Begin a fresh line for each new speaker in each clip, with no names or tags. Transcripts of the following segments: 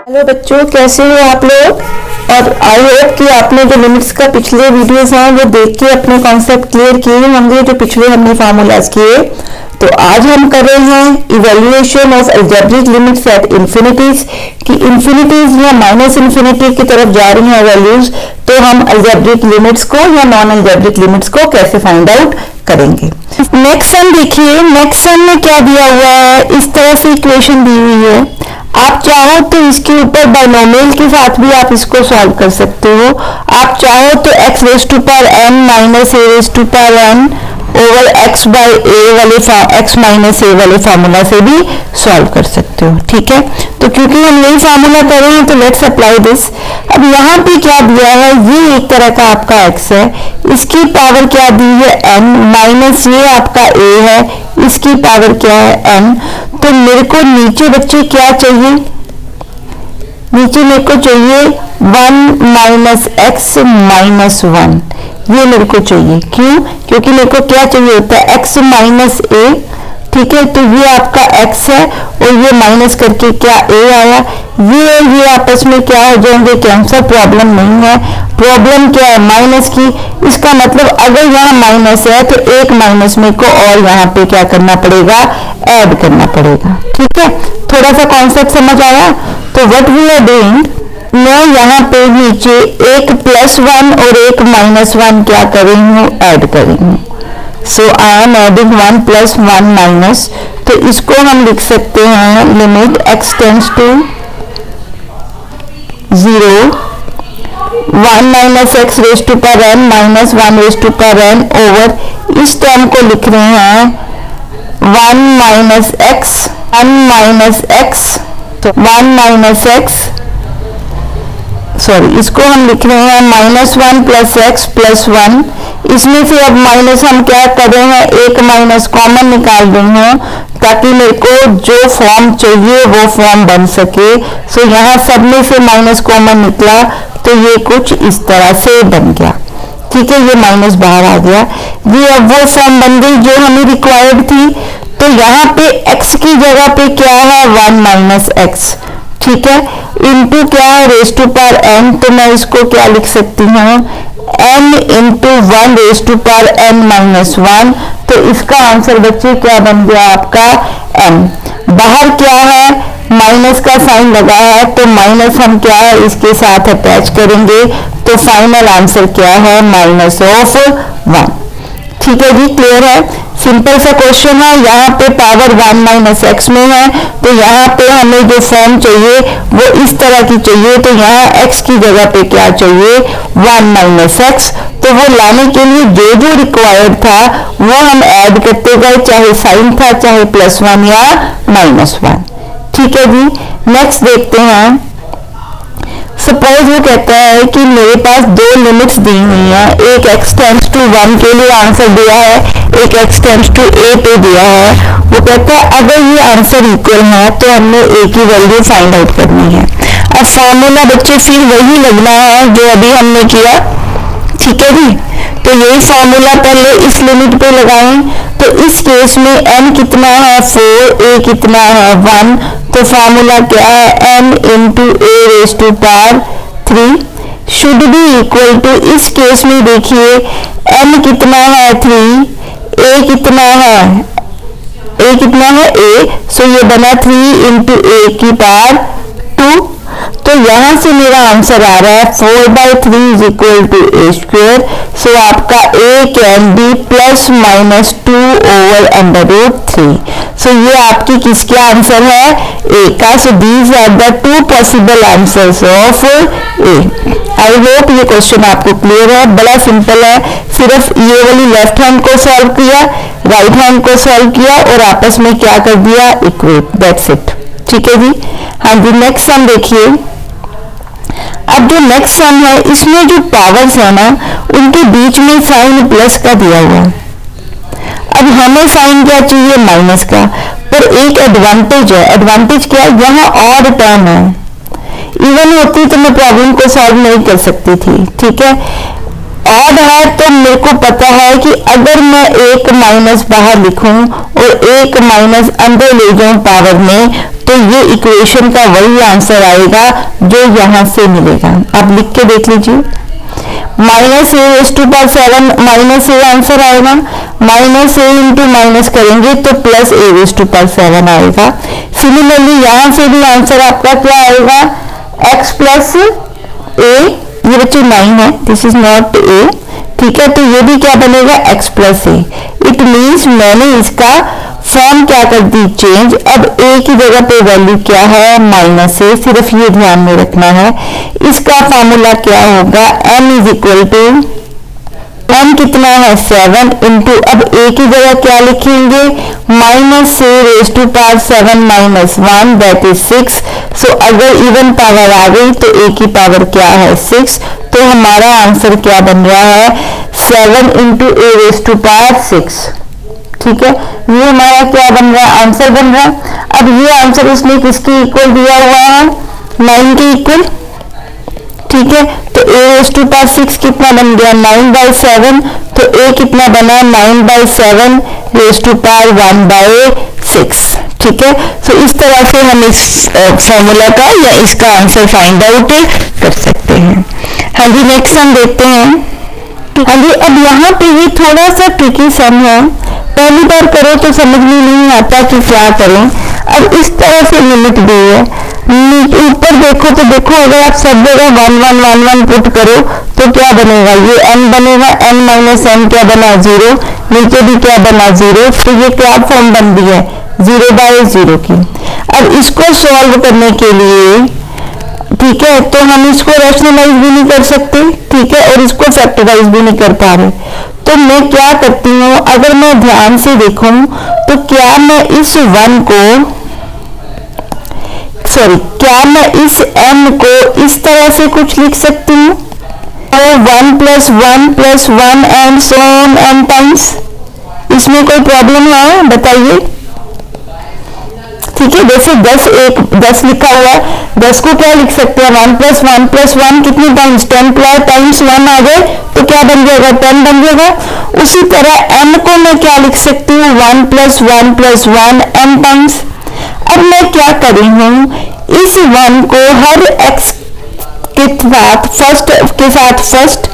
Hello बच्चों, कैसे हो आप लोग। और आई होप कि आपने जो लिमिट्स का पिछले वीडियोस हैं वो देख के अपने कॉन्सेप्ट क्लियर किए होंगे जो पिछले हमने फार्मूलाज किए। तो आज हम कर रहे हैं evaluation of algebraic limits at infinities कि इंफिनिटीज या माइनस इंफिनिटी की तरफ जा रही हैं वैल्यूज, तो हम अलजेब्रिक लिमिट्स को या नॉन अलजेब्रिक लिमिट्स को कैसे फाइंड आउट करेंगे। नेक्स्ट सम देखिए, नेक्स्ट सम में क्या दिया हुआ है, इस तरह से इक्वेशन दी हुई है। आप चाहो तो इसके ऊपर बाइनोमियल के साथ भी आप इसको सॉल्व कर सकते हो। आप चाहो तो x raise to power n minus a raise to power n over x by a वाले x माइनस a वाले फार्मूला से भी सॉल्व कर सकते हो। ठीक है, तो क्योंकि हम यही फार्मूला कर रहे हैं तो लेट्स अप्लाई दिस। अब यहाँ पे क्या दिया है, ये एक तरह का आपका x है, इसकी पावर क्या दी है n, माइनस ये आपका a है, इसकी पावर क्या है n। तो मेरे को नीचे बच्चे क्या चाहिए, नीचे मेरे को चाहिए 1 माइनस एक्स माइनस 1, ये मेरे को चाहिए। क्यों? क्योंकि मेरे को क्या चाहिए होता है x माइनस a। ठीक है, तो ये आपका x है और ये माइनस करके क्या a आया, ये आपस में क्या हो जाएंगे कैंसर, प्रॉब्लम नहीं है। प्रॉब्लम क्या है माइनस की, इसका मतलब अगर यहाँ माइनस है तो एक माइनस में को और यहाँ पे क्या करना पड़ेगा, ऐड करना पड़ेगा। ठीक है, थोड़ा सा कॉन्सेप्ट समझ आया। तो व्हाट वी आर डूइंग, मैं यहाँ पे नीचे एक +1 और एक -1 क्या कर रही हूँ, ऐड कर रही हूँ। So I am adding 1 + 1 minus, तो इसको हम लिख सकते हैं limit x tends to 0 1 minus x raise to power n minus 1 raise to power n over, इस टर्म को लिख रहे हैं 1 माइनस एक्स, 1 माइनस एक्स, तो 1 माइनस एक्स, सॉरी इसको हम लिख रहे हैं -1 + x + 1। इसमें से अब माइनस हम क्या कर रहे हैं, एक माइनस कॉमन निकाल रही हूँ ताकि मेरे को जो फॉर्म चाहिए वो फॉर्म बन सके। सो यहाँ सब में से माइनस कॉमन निकला तो ये कुछ इस तरह से बन गया। ठीक है, ये माइनस बाहर आ गया, ये अब वो फॉर्म बन गई जो हमें रिक्वायर्ड थी। तो यहाँ पे x की जगह पे क्या है 1 माइनस एक्स, ठीक है, इंटू क्या है रेज टू पावर n, तो मैं इसको क्या लिख सकती हूँ n into 1 raise to power n minus 1। तो इसका आंसर बच्चे क्या बन गया आपका n। बाहर क्या है माइनस का साइन लगा है, तो माइनस हम क्या है इसके साथ अटैच करेंगे, तो फाइनल आंसर क्या है -1। ठीक है जी, क्लियर है, सिंपल सा क्वेश्चन है। यहाँ पे पावर 1 माइनस एक्स में है, तो यहाँ पे हमें जो फॉर्म चाहिए वो इस तरह की चाहिए, तो यहाँ x की जगह पे क्या चाहिए 1 माइनस एक्स। तो वो लाने के लिए जो जो रिक्वायर्ड था वो हम ऐड करते गए, चाहे साइन था, चाहे +1 या -1। ठीक है जी, नेक्स्ट देखते हैं। सपोज वो कहता है कि मेरे पास दो लिमिट्स दी हुई हैं, एक x टेंड्स टू 1 के लिए आंसर दिया है, एक x टेंड्स टू a पे दिया है। वो कहता है अगर ये आंसर इक्वल है तो हमने a की वैल्यू फाइंड आउट करनी है। अब फार्मूला बच्चे फिर वही लगना है जो अभी हमने किया। ठीक है जी, तो यही फार्मूला पहले इस लिमिट पे लगाएं। तो इस केस में n कितना है 4, a कितना है 1, तो फार्मूला क्या है n into a raise to power 3 should be equal to, इस केस में देखिए n कितना है 3, a कितना है a, सो ये बना 3 इंटू a की पावर 2। तो यहाँ से मेरा आंसर आ रहा है 4/3 is equal to a²। So आपका a can be ±2 over √3। So ये आपकी किसका आंसर है, a का। So these are the 2 possible answers of a। I hope ये क्वेश्चन आपको क्लियर है, बड़ा सिंपल है। सिर्फ ये वाली लेफ्ट हैंड को सॉल्व किया, राइट हैंड को सॉल्व किया और आपस में क्या कर दिया, इक्वेट, दैट्स इट। ठीक है जी, हाँ जी, नेक्स्ट सम देखिए। अब जो नेक्स्ट सम है इसमें जो पावर्स है ना उनके बीच में साइन प्लस का दिया हुआ है। अब हमें साइन क्या चाहिए माइनस का, पर एक एडवांटेज है। एडवांटेज क्या है, यहाँ ऑड टर्म है, इवन होती तो मैं प्रॉब्लम को सॉल्व नहीं कर सकती थी। ठीक है, ऑड है तो मेरे को पता है कि अगर मैं एक माइनस बाहर लिखूं और एक माइनस अंदर ले जाऊं पावर में, तो ये इक्वेशन का वही आंसर आएगा जो यहां से मिलेगा। आप लिख के देख लीजिए, minus a raise to power 7 minus a answer आएगा, माइनस ए इंटू माइनस करेंगे तो plus a raise to power 7 आएगा। सिमिलरली यहां से भी आंसर आपका क्या आएगा, x प्लस ए, ये बच्चे 9 है, दिस इज नॉट ए, ठीक है, तो ये भी क्या बनेगा x plus A. It means मैंने इसका फॉर्म क्या कर दी, चेंज। अब a की जगह पे वैल्यू क्या है, माइनस ए, सिर्फ ये ध्यान में रखना है। इसका फॉर्मूला क्या होगा, m is equal to, m कितना है 7 इंटू, अब a की जगह क्या लिखेंगे, minus a raise to power 7 minus 1 that is 6। So अगर इवन पावर आ गई तो a की पावर क्या है 6, तो हमारा आंसर क्या बन रहा है 7 into a raise to power 6, ठीक है। ये हमारा क्या बन रहा है, आंसर बन रहा है। अब ये आंसर इसने किसके इक्वल दिया हुआ है, 9 के इक्वल, ठीक है। तो a रेज़ टू पावर 6 कितना बन गया, 9/7, तो a कितना बना 9/7 रेज़ टू पावर 1/6, ठीक है। तो इस तरह से हम इस फॉर्मूला का या इसका आंसर फाइंड आउट कर सकते हैं। हाँ जी, नेक्स्ट हम देखते हैं। हाँ जी, अब यहाँ पे ये थोड़ा सा ट्रिकी सम है, पहली बार करो तो समझ में नहीं आता कि क्या करें। अब इस तरह से लिमिट दी है, ऊपर देखो तो देखो अगर आप सब जगह 1 1 1 1 पुट करो तो क्या बनेगा, ये n बनेगा, n माइनस n क्या बना 0, नीचे भी क्या बना 0, तो ये क्या फॉर्म बन रही है 0/0 की। अब इसको सॉल्व करने के लिए, ठीक है, तो हम इसको रैशनलाइज भी नहीं कर सकते, ठीक है, और इसको फैक्टराइज भी नहीं कर पा रहे, तो मैं क्या करती हूँ, अगर मैं ध्यान से देखूं तो क्या मैं इस 1 को, सॉरी, क्या मैं इस m को इस तरह से कुछ लिख सकती हूँ, तो 1 + 1 + 1 and so on n times, इसमें कोई प्रॉब्लम है बताइए, ठीक है। जैसे 10 लिखा हुआ है, 10 को क्या लिख सकते हैं, 1 + 1 + 1 कितने टाइम्स, 10 टाइम्स 1 आ गए तो क्या बन जाएगा 10 बन जाएगा। उसी तरह m को मैं क्या लिख सकती हूँ, 1 + 1 + 1 n टाइम्स। अब मैं क्या कर रही हूँ, इस 1 को हर x के साथ फर्स्ट,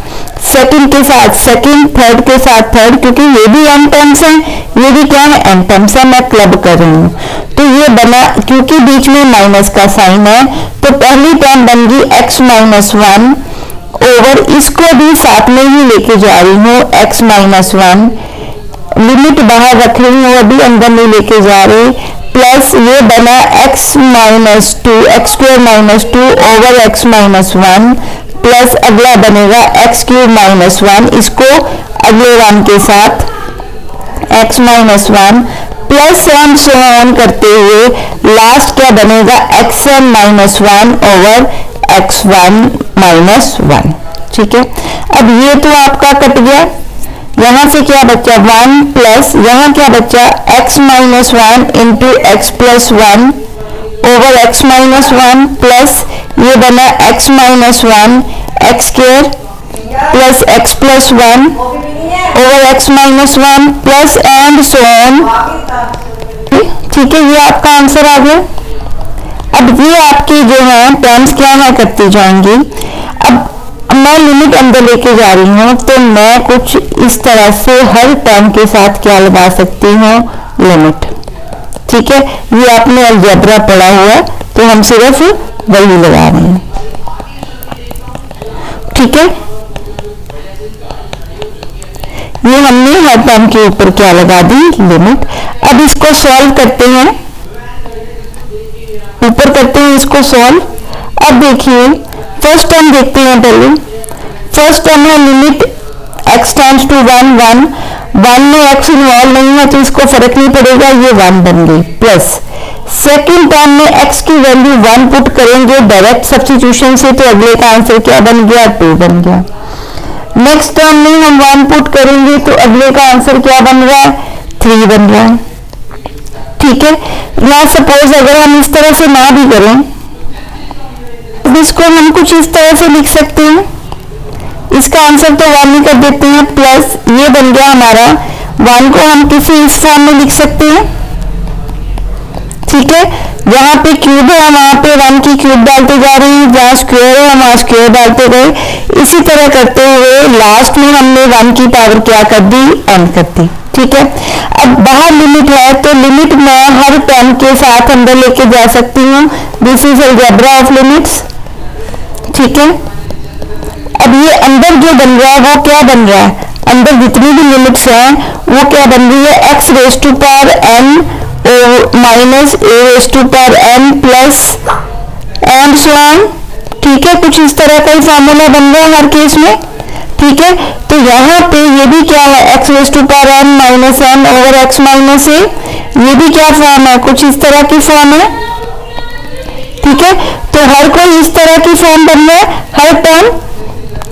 सेकंड के साथ सेकंड, थर्ड के साथ थर्ड, क्योंकि ये भी n टर्म्स हैं, ये भी क्या है n टर्म्स है, मैं क्लब कर रही हूँ, तो ये बना, क्योंकि बीच में माइनस का साइन है, तो पहली टर्म बन गई x - 1 ओवर, इसको भी साथ में ही लेके जा रही हूँ x - 1, लिमिट बाहर रख रही हूँ, अभी अंदर नहीं लेके जा रही, प्लस ये बना x - 2 x² - 2 over x - 1, plus अगला बनेगा x³ - 1, इसको अगले 1 के साथ x - 1 plus and so on करते हुए लास्ट क्या बनेगा xn - 1 ओवर x1 - 1, ठीक है। अब ये तो आपका कट गया, यहाँ से क्या बचा 1 प्लस यहाँ क्या बचा x - 1 into x + 1 over x - 1 plus ये बना x - 1 x² plus x + 1 over x - 1 plus and so on, ठीक है। ये आपका आंसर आ गया। अब ये आपकी जो है टर्म्स क्या है करती जाएंगी। अब मैं लिमिट अंदर लेके जा रही हूँ, तो मैं कुछ इस तरह से हर टर्म के साथ क्या लगा सकती हूँ, लिमिट, ठीक है। ये आपने अलजेब्रा पढ़ा हुआ है, तो हम सिर्फ वही लगा रहे हैं, ठीक है। ये हमने हर टर्म के ऊपर क्या लगा दी, लिमिट। अब इसको सॉल्व करते हैं, ऊपर करते हैं इसको सॉल्व। अब देखिए फर्स्ट टर्म देखते हैं पहले। फर्स्ट टर्म है लिमिट x टेंड्स टू 1 1 में x इन्वॉल्व नहीं है तो इसको फर्क नहीं पड़ेगा, ये 1 बन गई, प्लस सेकेंड टर्म में x की वैल्यू 1 पुट करेंगे डायरेक्ट सब्स्टिट्यूशन से, तो अगले का आंसर क्या बन गया, 2 बन गया। नेक्स्ट टर्म में हम 1 पुट करेंगे तो अगले का आंसर क्या बन रहा है, 3 बन रहा है, ठीक है। ना सपोज अगर हम इस तरह से ना भी करें तो इसको हम कुछ इस तरह से लिख सकते हैं, इसका आंसर तो 1 ही कर देते हैं, प्लस ये बन गया हमारा 1 को हम किसी इस फॉर्म में लिख सकते हैं, ठीक है। जहाँ पे क्यूब है वहां पे 1 की क्यूब डालते जा रहे हैं, जहाँ स्क्वायर है वहां स्क्वायर डालते गए। इसी तरह करते हुए लास्ट में हमने 1 की पावर क्या कर दी, n कर दी, ठीक है। अब बाहर लिमिट है तो लिमिट मैं हर टर्म के साथ अंदर लेके जा सकती हूँ। This is algebra of limits, ठीक है। अब ये अंदर जो बन रहा है वो क्या बन रहा है, अंदर जितनी भी लिमिट्स हैं वो क्या बन रही है, x raise to power n minus a raise to power n plus and so on, ठीक है। कुछ इस तरह का ही फॉर्मूला बन रहा है हर केस में, ठीक है। तो यहाँ पे ये भी क्या है, x raise to power n minus n over x minus a, ये भी क्या फॉर्म है, कुछ इस तरह की फॉर्म है, ठीक है। तो हर कोई इस तरह की फॉर्म बन रहा है हर टर्म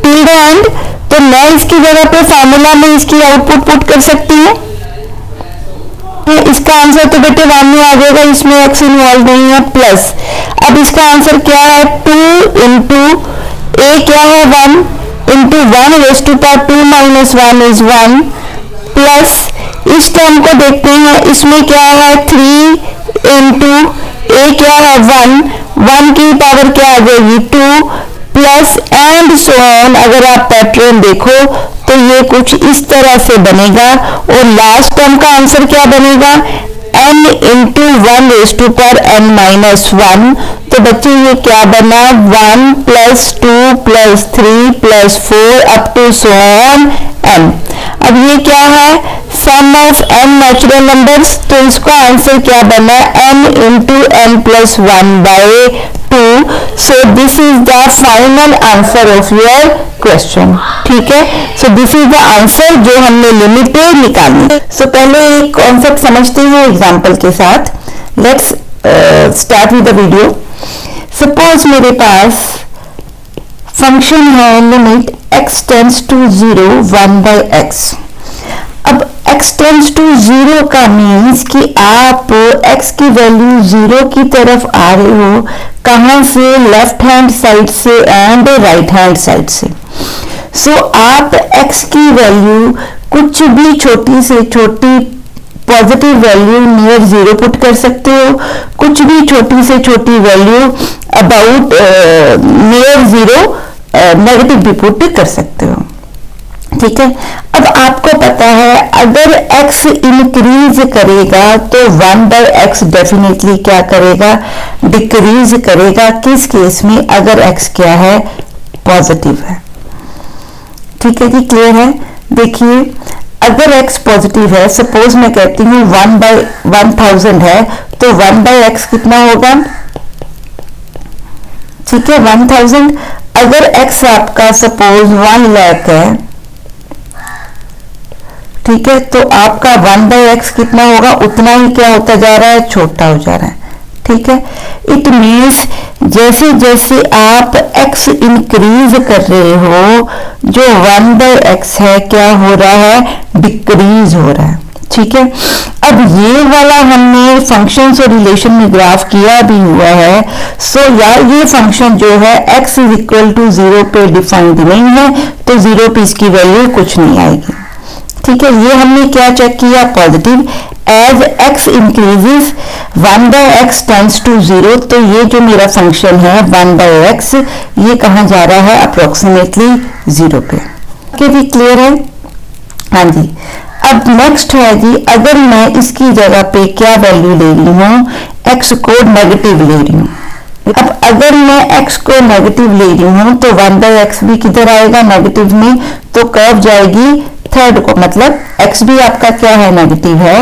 टिल द एंड। तो मैं इसकी जगह पे फॉर्मूला में इसकी आउटपुट पुट कर सकती हूँ। इसका आंसर तो बेटे 1 में आ जाएगा, इसमें x इन्वॉल्व नहीं है, प्लस अब इसका आंसर क्या है, 2 इंटू a क्या है 1 into 1 raise to power 2 minus 1 is 1 plus इस टर्म को देखते हैं, इसमें क्या है 3 इंटू a क्या है 1 की पावर क्या आ जाएगी 2 प्लस एंड सो ऑन। अगर आप पैटर्न देखो तो ये कुछ इस तरह से बनेगा और लास्ट टर्म का आंसर क्या बनेगा, n into 1 raise to power n minus 1। तो बच्चे ये क्या बना, 1 plus 2 plus 3 plus 4 up to so on n। अब ये क्या है, sum of n natural numbers, तो इसका आंसर क्या बना, n into n plus 1 by 2। So this is the final answer of your question, ठीक है। So this is the answer जो हमने लिमिट निकाली। सो पहले एक कॉन्सेप्ट समझते हैं एग्जांपल के साथ। Let's start with the video. Suppose मेरे पास फंक्शन है limit x tends to 0 1 by x। अब x टेंड्स टू 0 का मीन्स कि आप x की वैल्यू 0 की तरफ आ रहे हो, कहाँ से, लेफ्ट हैंड साइड से एंड राइट हैंड साइड से। सो आप x की वैल्यू कुछ भी छोटी से छोटी पॉजिटिव वैल्यू नियर 0 पुट कर सकते हो, कुछ भी छोटी से छोटी वैल्यू अबाउट नियर 0 नेगेटिव भी पुट कर सकते हो, ठीक है। अब आपको पता है अगर x इंक्रीज करेगा तो 1 बाय x डेफिनेटली क्या करेगा, डिक्रीज करेगा। किस केस में, अगर x क्या है, पॉजिटिव है, ठीक है जी, क्लियर है। देखिए अगर x पॉजिटिव है, सपोज मैं कहती हूँ 1 बाय 1000 है, तो 1 बाय x कितना होगा, ठीक है 1000। अगर x आपका सपोज 1 लाख है, ठीक है, तो आपका 1 बाय x कितना होगा, उतना ही क्या होता जा रहा है, छोटा हो जा रहा है, ठीक है। इट मीन्स जैसे जैसे आप x इंक्रीज कर रहे हो, जो 1 बाय x है क्या हो रहा है, डिक्रीज हो रहा है, ठीक है। अब ये वाला हमने फंक्शंस और रिलेशन में ग्राफ किया भी हुआ है। सो यार ये फंक्शन जो है x इज इक्वल टू 0 पे डिफाइंड नहीं है, तो 0 पे इसकी वैल्यू कुछ नहीं आएगी, ठीक है। ये हमने क्या चेक किया, positive. As x increases 1 by x tends to 0, तो ये जो मेरा फंक्शन है 1 बाय x, ये कहाँ जा रहा है, अप्रोक्सीमेटली 0 पे। ओके जी, क्लियर है, हाँ जी। अब नेक्स्ट है जी, अगर मैं इसकी जगह पे क्या वैल्यू ले रही हूँ, x को नेगेटिव ले रही हूँ। अब अगर मैं x को नेगेटिव ले रही हूँ तो 1 बाय x भी किधर आएगा, नेगेटिव में, तो कर्व जाएगी थर्ड को, मतलब x भी आपका क्या है, नेगेटिव है,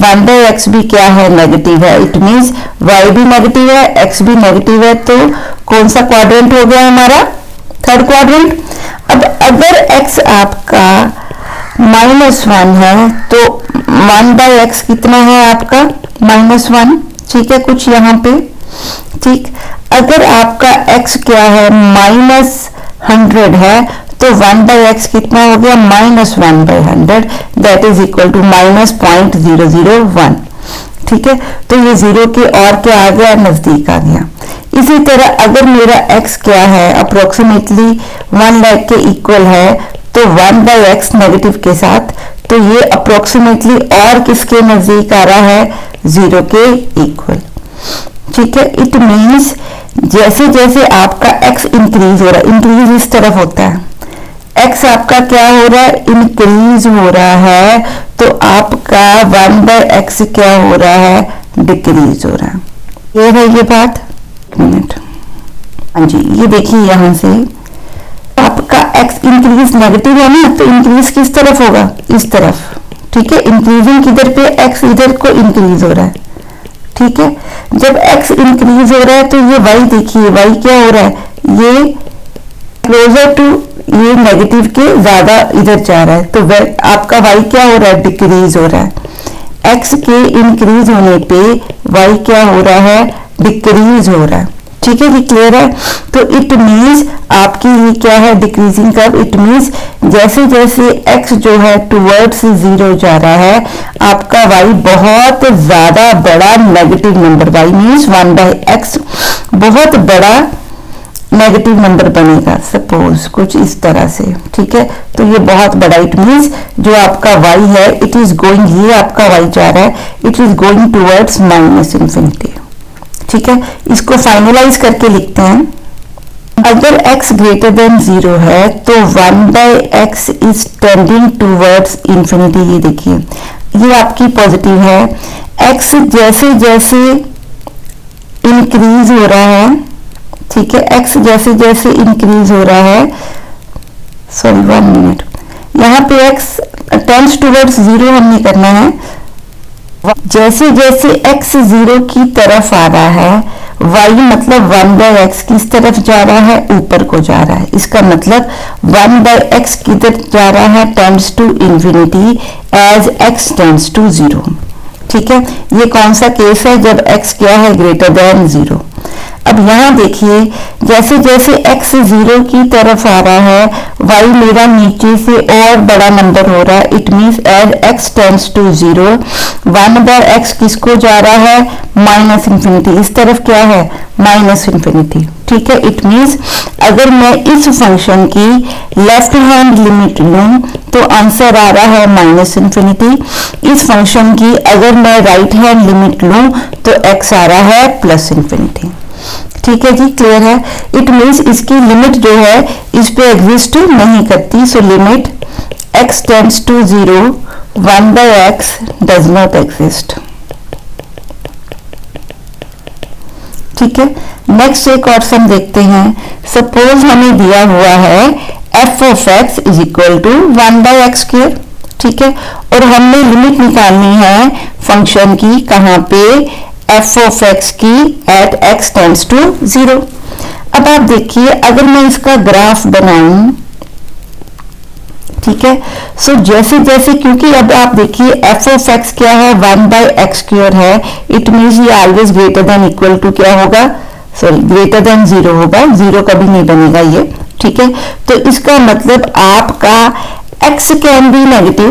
1 बाय x भी क्या है, नेगेटिव है। इट मीन्स y भी नेगेटिव है, x भी नेगेटिव है, तो कौन सा क्वाड्रेंट हो गया हमारा, थर्ड क्वाड्रेंट। अब अगर x आपका -1 है, तो 1 बाय x कितना है आपका, -1, ठीक है, कुछ यहाँ पे, ठीक। अगर आपका x क्या है, -100 है, तो 1 बाय x कितना हो गया, -1 by 100, that is equal to -0.001, ठीक है। तो ये 0 के और क्या आ गया, नजदीक आ गया। इसी तरह अगर मेरा x क्या है, अप्रोक्सीमेटली 1 लाख के इक्वल है, तो 1/x नेगेटिव के साथ, तो ये अप्रोक्सीमेटली और किसके नजदीक आ रहा है, 0 के इक्वल। ठीक है, इट मीन्स जैसे जैसे आपका x इंक्रीज हो रहा है, इंक्रीज इस तरफ होता है, x आपका क्या हो रहा है, इंक्रीज हो रहा है, तो आपका 1/x क्या हो रहा है, डिक्रीज हो रहा है। ये है ये बात। मिनट, हाँ जी, ये देखिए यहां से आपका x इंक्रीज नेगेटिव है ना, तो इंक्रीज किस तरफ होगा, इस तरफ। ठीक है, इंक्रीजिंग किधर पे, x इधर को इंक्रीज हो रहा है। ठीक है, जब x इंक्रीज हो रहा है तो ये y देखिए, y क्या हो रहा है, ये क्लोजर टू, ये नेगेटिव के ज्यादा इधर जा रहा है, तो आपका y क्या हो रहा है, डिक्रीज हो रहा है। x के इंक्रीज होने पे y क्या हो रहा है, डिक्रीज हो रहा है। ठीक है, ये क्लियर है। तो इट मीन्स आपकी ये क्या है, डिक्रीजिंग कर्व। इट मीन्स जैसे जैसे x जो है टुवर्ड्स 0 जा रहा है, आपका y बहुत ज्यादा बड़ा negative number, y means 1/x बहुत बड़ा नेगेटिव नंबर बनेगा, सपोज कुछ इस तरह से। ठीक है, तो ये बहुत बड़ा, इट मीन्स जो आपका y है, इट इज गोइंग, ये आपका y जा रहा है, it is going towards -infinity. ठीक है, इसको फाइनलाइज करके लिखते हैं। अगर x ग्रेटर देन 0 है तो 1/x is tending towards infinity. ये देखिए, ये आपकी पॉजिटिव है। x जैसे जैसे इंक्रीज हो रहा है, ठीक है, x जैसे जैसे इंक्रीज हो रहा है, सॉरी 1 मिनट, यहाँ पे x टेंड्स टूवर्ड्स 0 हमने करना है। जैसे जैसे x 0 की तरफ आ रहा है, y मतलब 1/x किस तरफ जा रहा है, ऊपर को जा रहा है। इसका मतलब 1/x किधर जा रहा है, tends to infinity as x tends to 0। ठीक है, ये कौन सा केस है, जब x क्या है, ग्रेटर देन 0। अब यहाँ देखिए, जैसे जैसे x 0 की तरफ आ रहा है, y मेरा नीचे से और बड़ा नंबर हो रहा है। It means as x tends to 0, 1/x किसको जा रहा है, -इन्फिनिटी। इस तरफ क्या है, -इन्फिनिटी। ठीक है, इट मीन्स अगर मैं इस फंक्शन की लेफ्ट हैंड लिमिट लूं तो आंसर आ रहा है -इन्फिनिटी। इस फंक्शन की अगर मैं राइट हैंड लिमिट लूं तो x आ रहा है +इन्फिनिटी। ठीक है जी, क्लियर है। इट मीन्स इसकी लिमिट जो है इस पे एग्जिस्ट नहीं करती। So limit x tends to 0, 1/x does not exist. ठीक है, नेक्स्ट एक और सम देखते हैं। सपोज हमें दिया हुआ है f of x is equal to 1/x²। ठीक है, और हमने लिमिट निकालनी है फंक्शन की, कहाँ पे, f ऑफ x की एट x टेंड्स टू 0। अब आप देखिए, अगर मैं इसका ग्राफ बनाऊं, ठीक है, सो जैसे जैसे, क्योंकि अब आप देखिए f ऑफ x क्या है, 1/x² है, इट मीन्स ये always greater than equal to क्या होगा, सॉरी ग्रेटर देन 0 होगा, 0 कभी नहीं बनेगा ये। ठीक है, तो इसका मतलब आपका x can be negative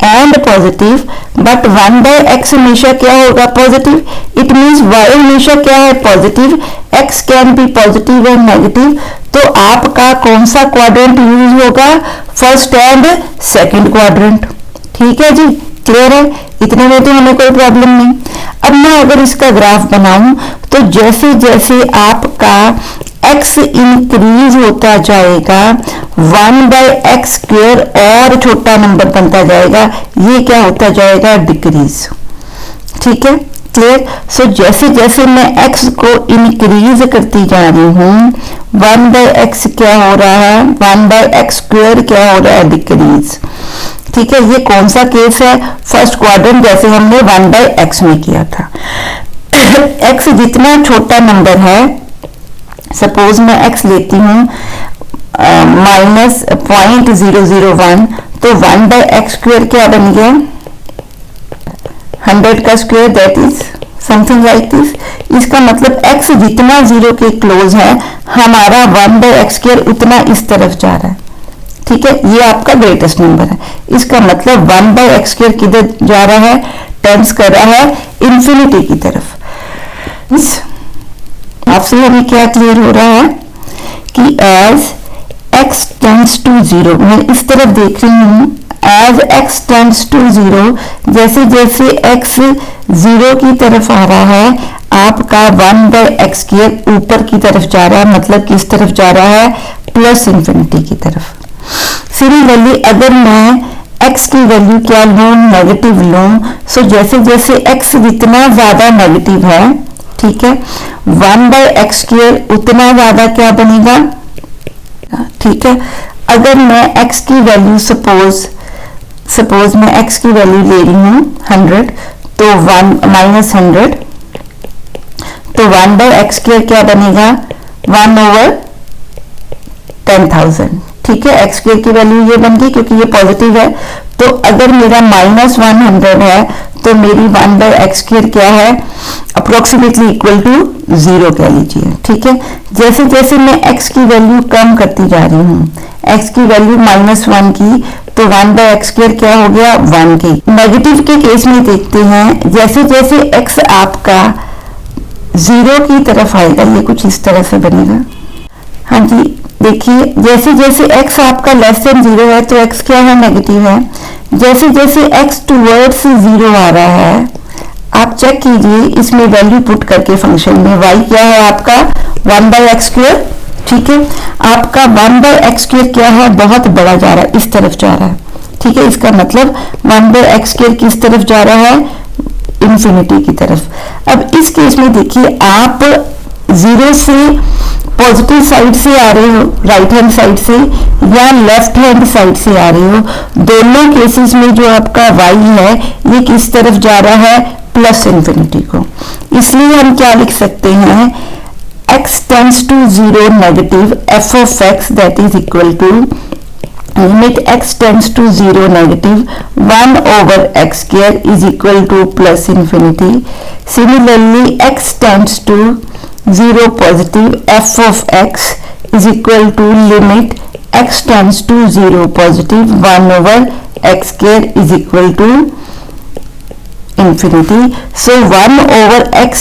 and positive, but 1/x हमेशा क्या होगा, पॉजिटिव। इट मीन्स y हमेशा क्या है, positive, x can be positive and negative. तो आपका कौन सा क्वाड्रेंट यूज होगा, फर्स्ट एंड सेकंड क्वाड्रेंट। ठीक है जी, क्लियर है, इतने में तो हमें कोई प्रॉब्लम नहीं। अब मैं अगर इसका ग्राफ बनाऊं तो जैसे जैसे आपका x इंक्रीज होता जाएगा, 1/x² और छोटा नंबर बनता जाएगा, ये क्या होता जाएगा, डिक्रीज। ठीक है, क्लियर। सो जैसे जैसे मैं x को इंक्रीज करती जा रही हूँ, 1/x क्या हो रहा है, 1/x² क्या हो रहा है, डिक्रीज। ठीक है, ये कौन सा केस है, फर्स्ट क्वाड्रेंट, जैसे हमने 1/x में किया था। x जितना छोटा नंबर है, सपोज मैं x लेती हूँ -0.001, तो 1/x² क्या बन गया, 100 का square, that is something like this. इसका मतलब x जितना 0 के क्लोज है, हमारा 1/x² उतना इस तरफ जा रहा है। ठीक है, ये आपका ग्रेटेस्ट नंबर है। इसका मतलब 1/x² किधर जा रहा है, टेंड्स कर रहा है इंफिनिटी की तरफ। आपसे हमें क्या क्लियर हो रहा है कि एज x टेंड्स टू 0, मैं इस तरफ देख रही हूँ, एज x टेंड्स टू 0, जैसे जैसे x 0 की तरफ आ रहा है आपका 1/x² ऊपर की तरफ जा रहा है, मतलब किस तरफ जा रहा है, प्लस इंफिनिटी की तरफ। सिमिलरली अगर मैं x की वैल्यू क्या लूँ, नेगेटिव लूँ, सो जैसे जैसे x जितना ज्यादा नेगेटिव है, ठीक है, 1/x² उतना ज्यादा क्या बनेगा, ठीक है। अगर मैं x की वैल्यू सपोज मैं x की वैल्यू ले रही हूँ 100, तो 100, तो 1/x² क्या बनेगा, 1/10,000, ठीक है। x² की वैल्यू ये बन गई क्योंकि ये पॉजिटिव है। तो अगर मेरा -100 है तो मेरी 1/x² क्या है, अप्रोक्सीमेटली इक्वल टू 0 कह लीजिए, ठीक है। जैसे जैसे मैं x की वैल्यू कम करती जा रही हूँ, x की वैल्यू -1 की, तो 1/x² क्या हो गया, 1 की। नेगेटिव के केस में देखते हैं, जैसे जैसे x आपका 0 की तरफ आएगा, ये कुछ इस तरह से बनेगा। हाँ जी, देखिए जैसे जैसे x आपका लेस देन 0 है तो x क्या है, नेगेटिव है। जैसे जैसे x टुवर्ड्स 0 आ रहा है, आप चेक कीजिए इसमें वैल्यू पुट करके फंक्शन में y क्या है आपका 1/x², ठीक है। आपका 1/x² क्या है, बहुत बड़ा जा रहा है, इस तरफ जा रहा है, ठीक है। इसका मतलब 1/x² किस तरफ जा रहा है, इंफिनिटी की तरफ। अब इस केस में देखिए आप 0 से पॉजिटिव साइड से आ रहे हो, राइट हैंड साइड से, या लेफ्ट हैंड साइड से आ रहे हो, दोनों केसेस में जो आपका y है ये किस तरफ जा रहा है, प्लस इंफिनिटी को। इसलिए हम क्या लिख सकते हैं, x tends to 0 negative f of x that is equal to limit x tends to 0 negative 1/x² is equal to plus infinity. Similarly x tends to 0 positive f of x is equal to limit x tends to 0 positive 1/x² is equal to infinity. So 1/x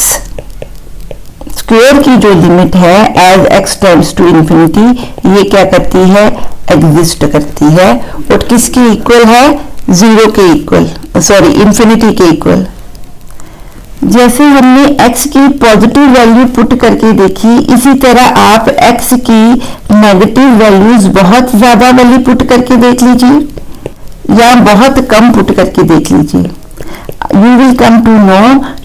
square की जो limit है as x tends to infinity, ये क्या करती है, exist करती है, और किसके इक्वल है, 0 के इक्वल, सॉरी इंफिनिटी के इक्वल। जैसे हमने x की पॉजिटिव वैल्यू पुट करके देखी, इसी तरह आप x की नेगेटिव वैल्यूज बहुत ज्यादा वैल्यू पुट करके देख लीजिए या बहुत कम पुट करके देख लीजिए। You will come to know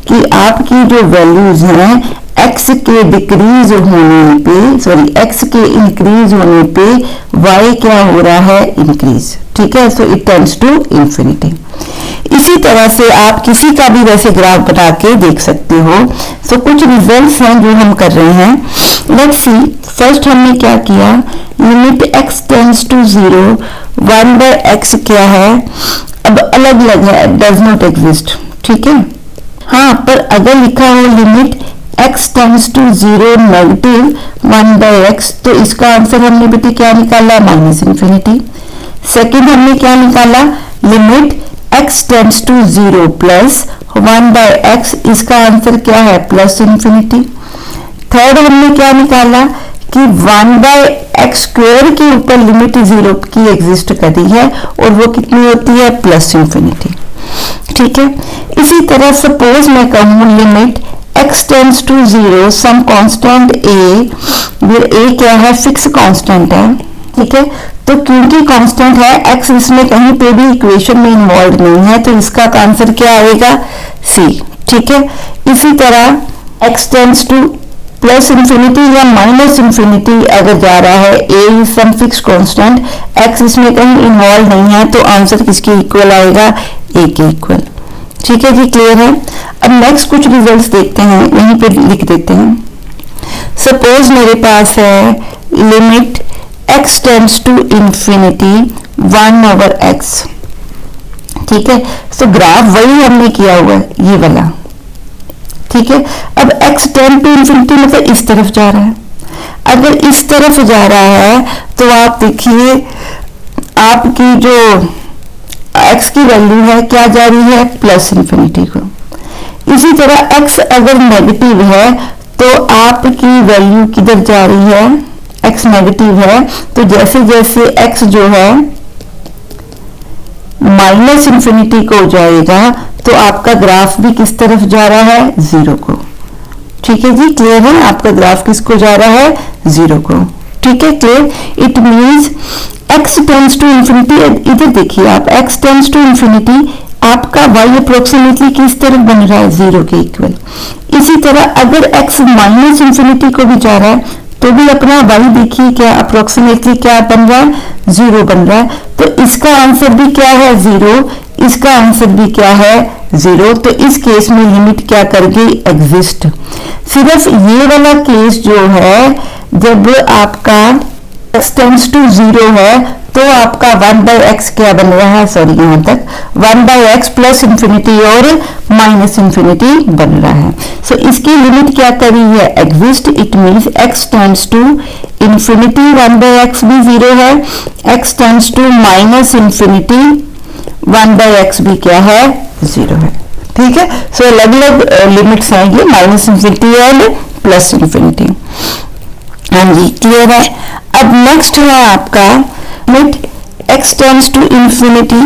कि आपकी जो वैल्यूज हैं x के डिक्रीज होने पे, सॉरी x के इंक्रीज होने पे y क्या हो रहा है, इंक्रीज, ठीक है। So it tends to infinity. इसी तरह से आप किसी का भी वैसे ग्राफ बना के देख सकते हो। सो कुछ रिजल्ट्स हैं जो हम कर रहे हैं। लेट्स सी, फर्स्ट हमने क्या किया, limit x tends to 0 1/x क्या है, अब अलग अलग है, डज नॉट एग्जिस्ट, ठीक है। हाँ, पर अगर लिखा हो limit x tends to 0 negative 1/x, तो इसका आंसर हमने बेटे क्या निकाला, माइनस इंफिनिटी। सेकेंड हमने क्या निकाला, limit x tends to 0 plus 1/x, इसका आंसर क्या है, प्लस इंफिनिटी। थर्ड हमने क्या निकाला कि 1/x² के ऊपर लिमिट 0 की एग्जिस्ट करी है और वो कितनी होती है, प्लस इंफिनिटी, ठीक है। इसी तरह सपोज मैं कहूँ limit x tends to 0 some constant a क्या है, फिक्स कांस्टेंट है, ठीक है। तो क्योंकि कांस्टेंट है x, इसमें कहीं पे भी इक्वेशन में इन्वॉल्व नहीं है, तो इसका आंसर क्या आएगा, c, ठीक है। इसी तरह x tends to plus infinity या माइनस इंफिनिटी अगर जा रहा है, a is some fix constant, x इसमें कहीं इन्वॉल्व नहीं है, तो आंसर किसके इक्वल आएगा, a के इक्वल, ठीक है जी, क्लियर है। अब नेक्स्ट कुछ रिजल्ट्स देखते हैं, यहीं पे लिख देते हैं। सपोज मेरे पास है limit x tends to infinity 1/x, ठीक है। तो ग्राफ वही हमने किया हुआ है, ये वाला, ठीक है। अब x टेंड टू इंफिनिटी मतलब इस तरफ जा रहा है, अगर इस तरफ जा रहा है तो आप देखिए आपकी जो x की वैल्यू है क्या जा रही है, प्लस इंफिनिटी को। इसी तरह x अगर नेगेटिव है तो आपकी वैल्यू किधर जा रही है, x नेगेटिव है, तो जैसे जैसे x जो है माइनस इंफिनिटी को जाएगा तो आपका ग्राफ भी किस तरफ जा रहा है, जीरो को। ठीक है जी, क्लियर है, आपका ग्राफ किसको जा रहा है, जीरो को। ठीक है, clear. It means x tends to infinity, इधर देखिए आप, x टेंड्स टू इंफिनिटी, आपका y अप्रोक्सीमेटली किस तरफ बन रहा है, जीरो के इक्वल। इसी तरह अगर x माइनस इंफिनिटी को भी जा रहा है तो भी अपना y देखिए क्या अप्रोक्सीमेटली क्या बन रहा है, जीरो बन रहा है। तो इसका आंसर भी क्या है, जीरो, इसका आंसर भी क्या है, जीरो। तो इस केस में लिमिट क्या कर गई, एग्जिस्ट। सिर्फ ये वाला केस जो है, जब आपका x टेंड्स टू जीरो है तो आपका 1/x क्या बन रहा है, सॉरी यहाँ तक 1/x प्लस इंफिनिटी और माइनस इंफिनिटी बन रहा है। सो इसकी लिमिट क्या करी है, exist. It means x tends to infinity 1/x भी जीरो है, x tends to minus infinity 1/x भी क्या है, जीरो है। ठीक है, सो अलग अलग लिमिट्स आएंगी, माइनस इंफिनिटी और प्लस इंफिनिटी। हाँ जी, क्लियर है। अब नेक्स्ट है आपका limit x tends to infinity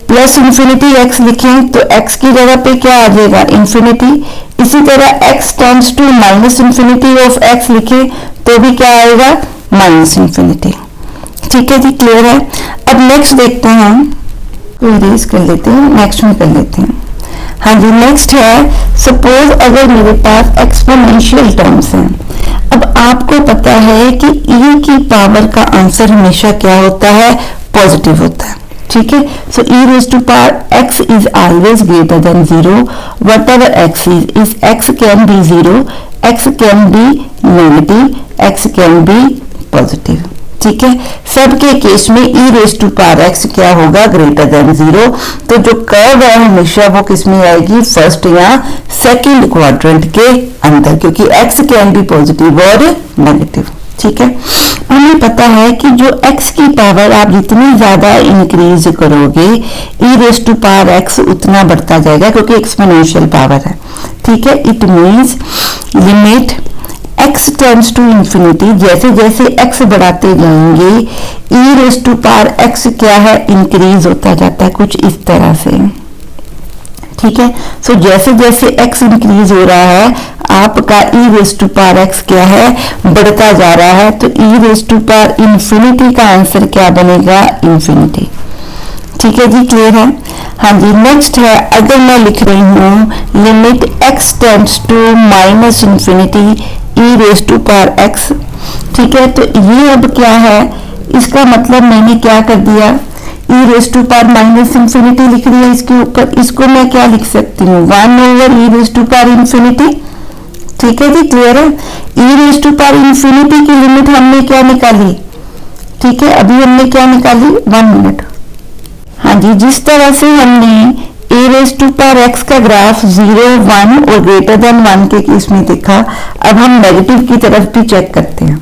plus infinity x लिखें तो x की जगह पे क्या आ जाएगा, इंफिनिटी। इसी तरह x tends to minus infinity of x लिखें तो भी क्या आएगा, माइनस इंफिनिटी। ठीक है जी, क्लियर है। अब नेक्स्ट देखते हैं, तो इरेज कर लेते हैं, नेक्स्ट में कर लेते हैं। हाँ जी, नेक्स्ट है, सपोज अगर मेरे पास एक्सपोनेंशियल टर्म्स हैं। अब आपको पता है कि e की पावर का आंसर हमेशा क्या होता है, पॉजिटिव होता है। ठीक है, so e raise to power x is always greater than zero, whatever x is x can be zero, x can be negative, x can be positive. ठीक है, सबके केस में e raise to power x क्या होगा, greater than zero. तो जो curve है हमेशा वो किस में आएगी, फर्स्ट या सेकंड क्वाड्रेंट के अंदर, क्योंकि x कैन बी पॉजिटिव और नेगेटिव। ठीक है, हमें पता है कि जो x की पावर आप जितनी ज्यादा इंक्रीज करोगे e raise to power x उतना बढ़ता जाएगा, क्योंकि एक्सपोनेंशियल पावर है। ठीक है, it means limit x tends to infinity, जैसे जैसे x बढ़ाते जाएंगे e raise to power x क्या है, इंक्रीज होता जाता है, कुछ इस तरह से। ठीक है, सो जैसे जैसे x इंक्रीज हो रहा है आपका e raise to power x क्या है, बढ़ता जा रहा है। तो e raise to power infinity का आंसर क्या बनेगा, इंफिनिटी। ठीक है जी, क्लियर है। हाँ जी, नेक्स्ट है, अगर मैं लिख रही हूँ limit x tends to minus infinity e raise to power x। ठीक है, तो ये अब क्या है, इसका मतलब मैंने क्या कर दिया, e raise to power minus infinity लिख रही है इसके ऊपर, इसको मैं क्या लिख सकती हूँ, 1/e raise to power infinity. ठीक है जी, क्लियर है। e raise to power infinity की लिमिट हमने क्या निकाली, ठीक है, अभी हमने क्या निकाली, 1 मिनट। हाँ जी, जिस तरह से हमने a raise to power x का ग्राफ 0, 1 और ग्रेटर देन 1 के केस में देखा, अब हम नेगेटिव की तरफ भी चेक करते हैं।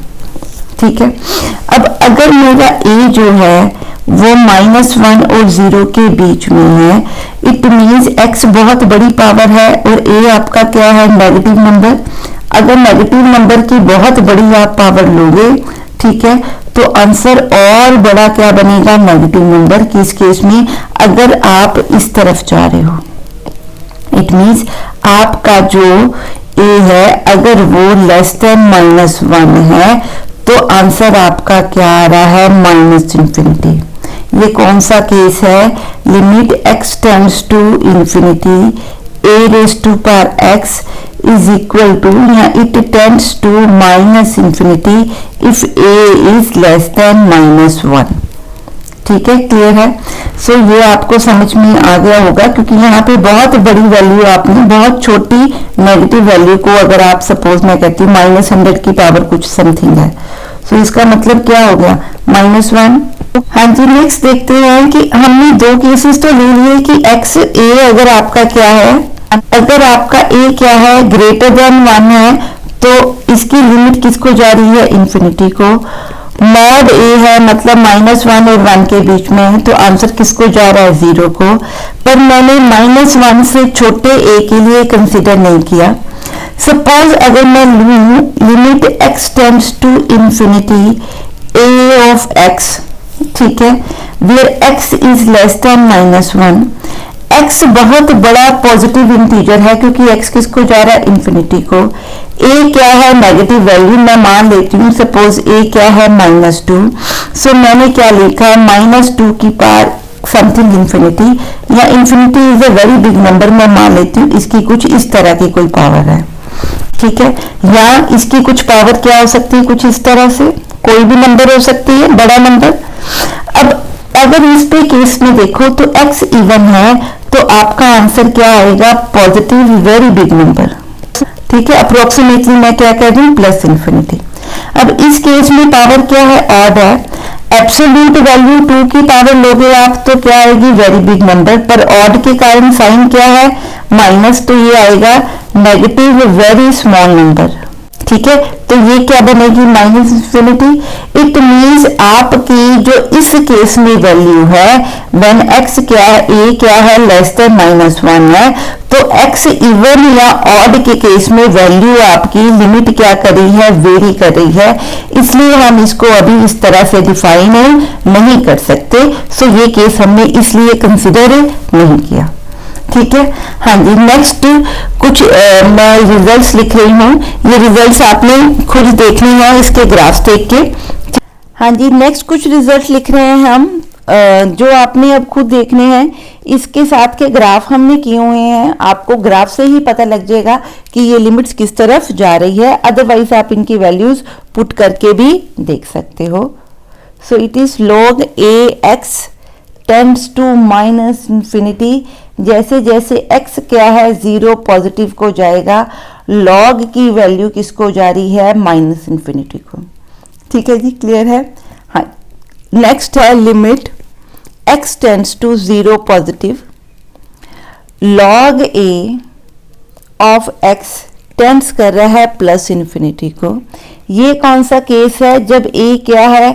ठीक है, अब अगर मेरा a जो है वो -1 और 0 के बीच में है, इट मींस x बहुत बड़ी पावर है और a आपका क्या है, नेगेटिव नंबर। अगर नेगेटिव नंबर की बहुत बड़ी आप पावर लोगे, ठीक है, तो आंसर और बड़ा क्या बनेगा, नेगेटिव नंबर। किस केस में, अगर आप इस तरफ जा रहे हो, इट मींस आपका जो a है अगर वो लेस देन -1 है तो आंसर आपका क्या आ रहा है, माइनस इंफिनिटी। ये कौन सा केस है, limit x tends to infinity a raise to power x is equal to, यहाँ it tends to minus infinity if a is less than -1। ठीक है, क्लियर है। सो ये आपको समझ में आ गया होगा, क्योंकि यहाँ पे बहुत बड़ी वैल्यू आपने, बहुत छोटी नेगेटिव वैल्यू को अगर आप सपोज मैं कहती हूँ -100 की पावर कुछ समथिंग है, सो इसका मतलब क्या हो गया, -1। हाँ जी, नेक्स्ट देखते हैं कि हमने दो केसेस तो ले लिए कि x a अगर आपका क्या है, अगर आपका a क्या है, ग्रेटर देन 1 है, तो इसकी लिमिट किसको जा रही है, इंफिनिटी को। मॉड a है मतलब -1 और 1 के बीच में है, तो आंसर किसको जा रहा है, 0 को। पर मैंने -1 से छोटे a के लिए कंसीडर नहीं किया, सपोज अगर मैं लूँ limit x tends to infinity a of x, ठीक है, where x is less than -1। x बहुत बड़ा पॉजिटिव इंटीजर है क्योंकि x किसको जा रहा है, इंफिनिटी को। a क्या है, नेगेटिव वैल्यू, मैं मान लेती हूँ सपोज a क्या है, -2। सो मैंने क्या लिखा है, -2 की पावर समथिंग इंफिनिटी, या infinity is a very big number, मैं मान लेती हूँ इसकी कुछ इस तरह की कोई पावर है, ठीक है, या इसकी कुछ पावर क्या हो सकती है, कुछ इस तरह से कोई भी नंबर हो सकती है, बड़ा नंबर। अब अगर इस पे केस में देखो तो x इवन है तो आपका आंसर क्या आएगा, पॉजिटिव वेरी बिग नंबर, ठीक है। अप्रोक्सीमेटली मैं क्या कर रही हूँ, प्लस इंफिनिटी। अब इस केस में पावर क्या है, ऑड है। एब्सोल्यूट वैल्यू 2 की पावर लोगे आप तो क्या आएगी, वेरी बिग नंबर, पर ऑड के कारण साइन क्या है, माइनस, तो ये आएगा नेगेटिव वेरी स्मॉल नंबर, ठीक है। तो ये क्या बनेगी, माइनस इंफिनिटी। इट मीन्स आपकी जो इस केस में वैल्यू है, व्हेन x क्या है, a क्या है, लेस देन -1 है, तो x इवन या ऑड के केस में वैल्यू आपकी लिमिट क्या कर रही है, वेरी कर रही है, इसलिए हम इसको अभी इस तरह से डिफाइन नहीं कर सकते। सो ये केस हमने इसलिए कंसिडर नहीं किया, ठीक है। हाँ जी, नेक्स्ट कुछ मैं रिजल्ट्स लिख रही हूँ, ये रिजल्ट्स आपने खुद देखने हैं इसके ग्राफ्स देख के। हाँ जी, नेक्स्ट कुछ रिजल्ट्स लिख रहे हैं हम, जो आपने अब खुद देखने हैं, इसके साथ के ग्राफ हमने किए हुए हैं, आपको ग्राफ से ही पता लग जाएगा कि ये लिमिट्स किस तरफ जा रही है, अदरवाइज आप इनकी वैल्यूज पुट करके भी देख सकते हो। So it is log ax tends to minus infinity, जैसे जैसे x क्या है, 0 पॉजिटिव को जाएगा, log की वैल्यू किसको जा रही है, माइनस इंफिनिटी को, ठीक है जी, क्लियर है। हाँ, नेक्स्ट है limit x tends to 0 positive, log a of x tends कर रहा है प्लस इंफिनिटी को। ये कौन सा केस है, जब a क्या है,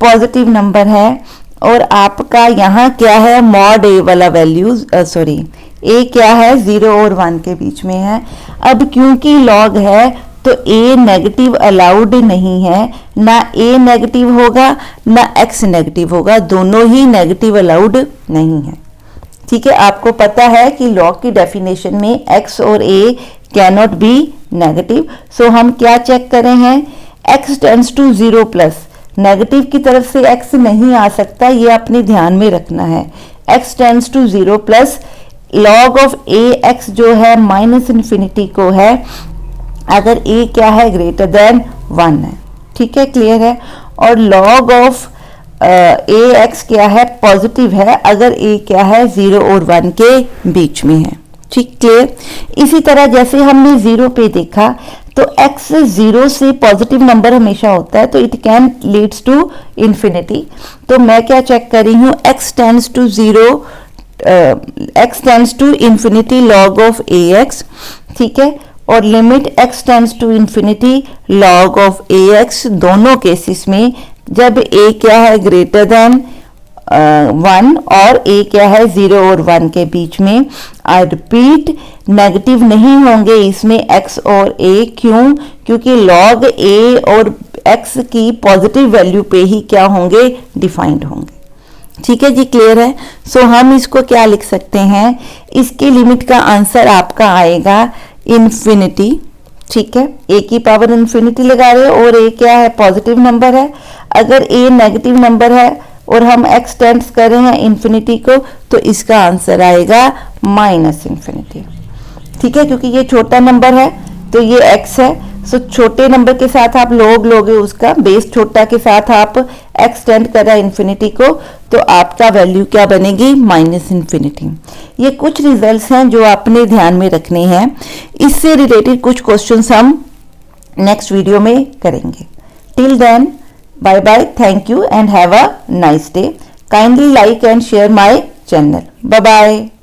पॉजिटिव नंबर है और आपका यहाँ क्या है, मॉड a वाला वैल्यूज, सॉरी a क्या है, 0 और 1 के बीच में है। अब क्योंकि log है तो a नेगेटिव अलाउड नहीं है, ना a नेगेटिव होगा ना x नेगेटिव होगा, दोनों ही नेगेटिव अलाउड नहीं है, ठीक है। आपको पता है कि log की डेफिनेशन में x और a cannot be negative. So हम क्या चेक कर रहे हैं, x tends to 0 plus, negative की तरफ से x नहीं आ सकता, ये अपने ध्यान में रखना है। x tends to 0 plus, log of ax जो है माइनस इंफिनिटी को है, अगर a क्या है, ग्रेटर देन 1 है, ठीक है, क्लियर है। और log ऑफ ax क्या है, पॉजिटिव है, अगर a क्या है, 0 और 1 के बीच में है, ठीक, क्लियर। इसी तरह जैसे हमने 0 पे देखा तो x 0 से पॉजिटिव नंबर हमेशा होता है, तो it can leads to infinity. तो मैं क्या चेक कर रही हूँ, x tends to 0, x tends to infinity log of ax, ठीक है, और limit x tends to infinity log of ax, दोनों केसेस में जब a क्या है, ग्रेटर देन 1 और a क्या है, 0 और 1 के बीच में। आई रिपीट, नेगेटिव नहीं होंगे इसमें x और a, क्यों, क्योंकि log a और x की पॉजिटिव वैल्यू पे ही क्या होंगे, डिफाइंड होंगे, ठीक है जी, क्लियर है। सो हम इसको क्या लिख सकते हैं, इसके लिमिट का आंसर आपका आएगा इंफिनिटी, ठीक है। a की पावर इंफिनिटी लगा रहे हो और a क्या है, पॉजिटिव नंबर है, अगर a नेगेटिव नंबर है और हम x टेंड्स कर रहे हैं इंफिनिटी को, तो इसका आंसर आएगा माइनस इंफिनिटी, ठीक है, क्योंकि ये छोटा नंबर है तो ये x है। सो छोटे नंबर के साथ आप log लोगे, उसका बेस छोटा के साथ आप x टेंड कर रहा है इंफिनिटी को, तो आपका वैल्यू क्या बनेगी, माइनस इंफिनिटी। ये कुछ रिजल्ट्स हैं जो आपने ध्यान में रखने हैं, इससे रिलेटेड कुछ क्वेश्चंस हम नेक्स्ट वीडियो में करेंगे। Till then, bye bye, thank you and have a nice day. Kindly like and share my channel. Bye bye.